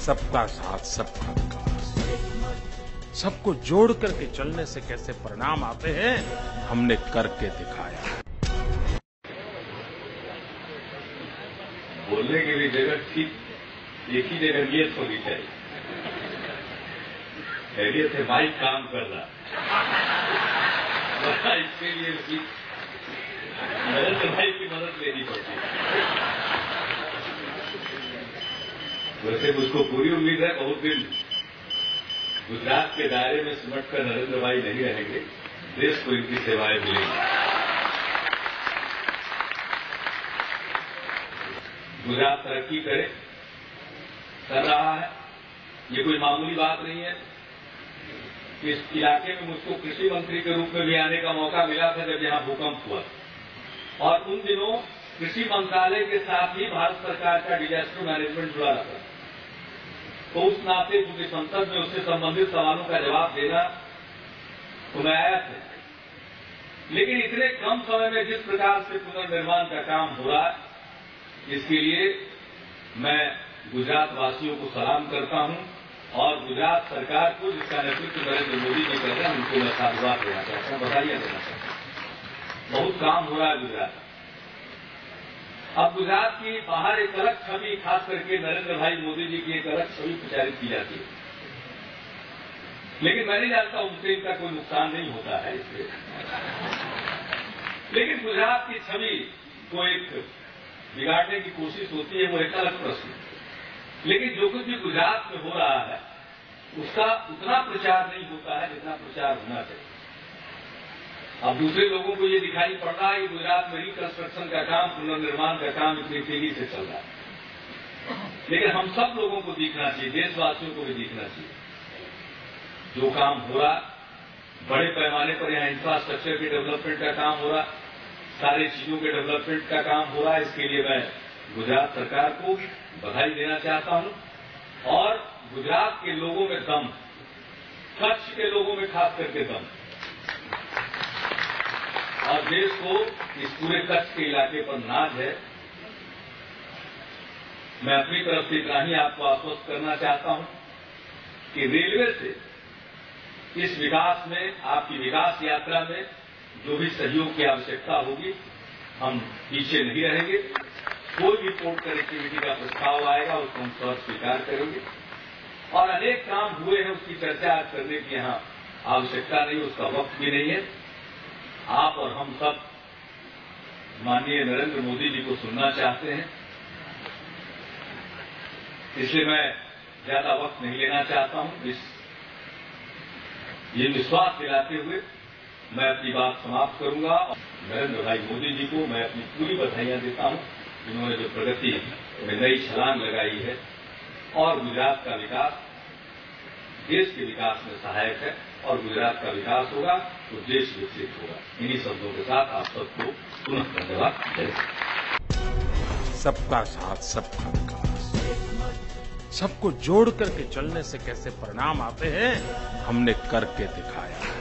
सबका साथ सबका विकास, सबको जोड़ करके चलने से कैसे परिणाम आते हैं, हमने करके दिखाया। बोलने के लिए जगह ठीक एक ही जगह नियत होनी चाहिए। खैरियत से माइक काम कर रहा, इसके लिए भी नरेंद्र भाई की मदद लेनी पड़ती है। वैसे मुझको पूरी उम्मीद है बहुत दिन गुजरात के दायरे में सिमट कर नरेंद्र भाई नहीं रहेंगे, देश को इनकी सेवाएं मिलेंगी। गुजरात तरक्की कर रहा है, ये कोई मामूली बात नहीं है। इस इलाके में मुझको कृषि मंत्री के रूप में भी आने का मौका मिला था जब यहां भूकंप हुआ, और उन दिनों कृषि मंत्रालय के साथ ही भारत सरकार का डिजास्टर मैनेजमेंट जुड़ा रहा। तो उस नाते क्योंकि संसद में उससे संबंधित सवालों का जवाब देना तो मैं आया था, लेकिन इतने कम समय में जिस प्रकार से पुनर्निर्माण का काम हो रहा है, इसके लिए मैं गुजरात वासियों को सलाम करता हूं और गुजरात सरकार को, जिसका नेतृत्व नरेंद्र मोदी जी कर रहे हैं, उनको मैं साधुवाद देना चाहता हूं, बधाइयां देना चाहता हूं। बहुत काम हो रहा है गुजरात। अब गुजरात की बाहर एक अलग छवि, खास करके नरेंद्र भाई मोदी जी की एक अलग छवि प्रचारित की जाती है, लेकिन मैं नहीं जानता उनसे इनका कोई नुकसान नहीं होता है इससे। लेकिन गुजरात की छवि को एक बिगाड़ने की कोशिश होती है, वो एक अलग प्रश्न है। लेकिन जो कुछ भी गुजरात में हो रहा है उसका उतना प्रचार नहीं होता है जितना प्रचार होना चाहिए। अब दूसरे लोगों को ये दिखाई पड़ रहा है कि गुजरात में रिकंस्ट्रक्शन का काम, पुनर्निर्माण का काम इतनी तेजी से चल रहा है, लेकिन हम सब लोगों को दिखना चाहिए, देशवासियों को भी दिखना चाहिए जो काम हो रहा, बड़े पैमाने पर यहां इंफ्रास्ट्रक्चर के डेवलपमेंट का काम हो रहा, सारी चीजों के डेवलपमेंट का काम हो रहा है। इसके लिए मैं गुजरात सरकार को बधाई देना चाहता हूं और गुजरात के लोगों में दम, कच्छ के लोगों में खास करके दम, और देश को इस पूरे कच्छ के इलाके पर नाज है। मैं अपनी तरफ से इतना ही आपको आश्वस्त करना चाहता हूं कि रेलवे से इस विकास में, आपकी विकास यात्रा में जो भी सहयोग की आवश्यकता होगी, हम पीछे नहीं रहेंगे। कोई भी पोर्ट कनेक्टिविटी का प्रस्ताव आएगा उसको हम सब स्वीकार करेंगे, और अनेक काम हुए हैं उसकी चर्चा करने की यहां आवश्यकता नहीं, उसका वक्त भी नहीं है। आप और हम सब माननीय नरेंद्र मोदी जी को सुनना चाहते हैं, इसलिए मैं ज्यादा वक्त नहीं लेना चाहता हूं। ये विश्वास दिलाते हुए मैं अपनी बात समाप्त करूंगा। नरेंद्र भाई मोदी जी को मैं अपनी पूरी बधाइयां देता हूं, जिन्होंने जो प्रगति में नई छलांग लगाई है, और गुजरात का विकास देश के विकास में सहायक है, और गुजरात का विकास होगा तो देश विकसित होगा। इन्हीं शब्दों के साथ आप सबको पुनः धन्यवाद। सबका साथ सबका विकास, सबको जोड़ करके चलने से कैसे परिणाम आते हैं, हमने करके दिखाया।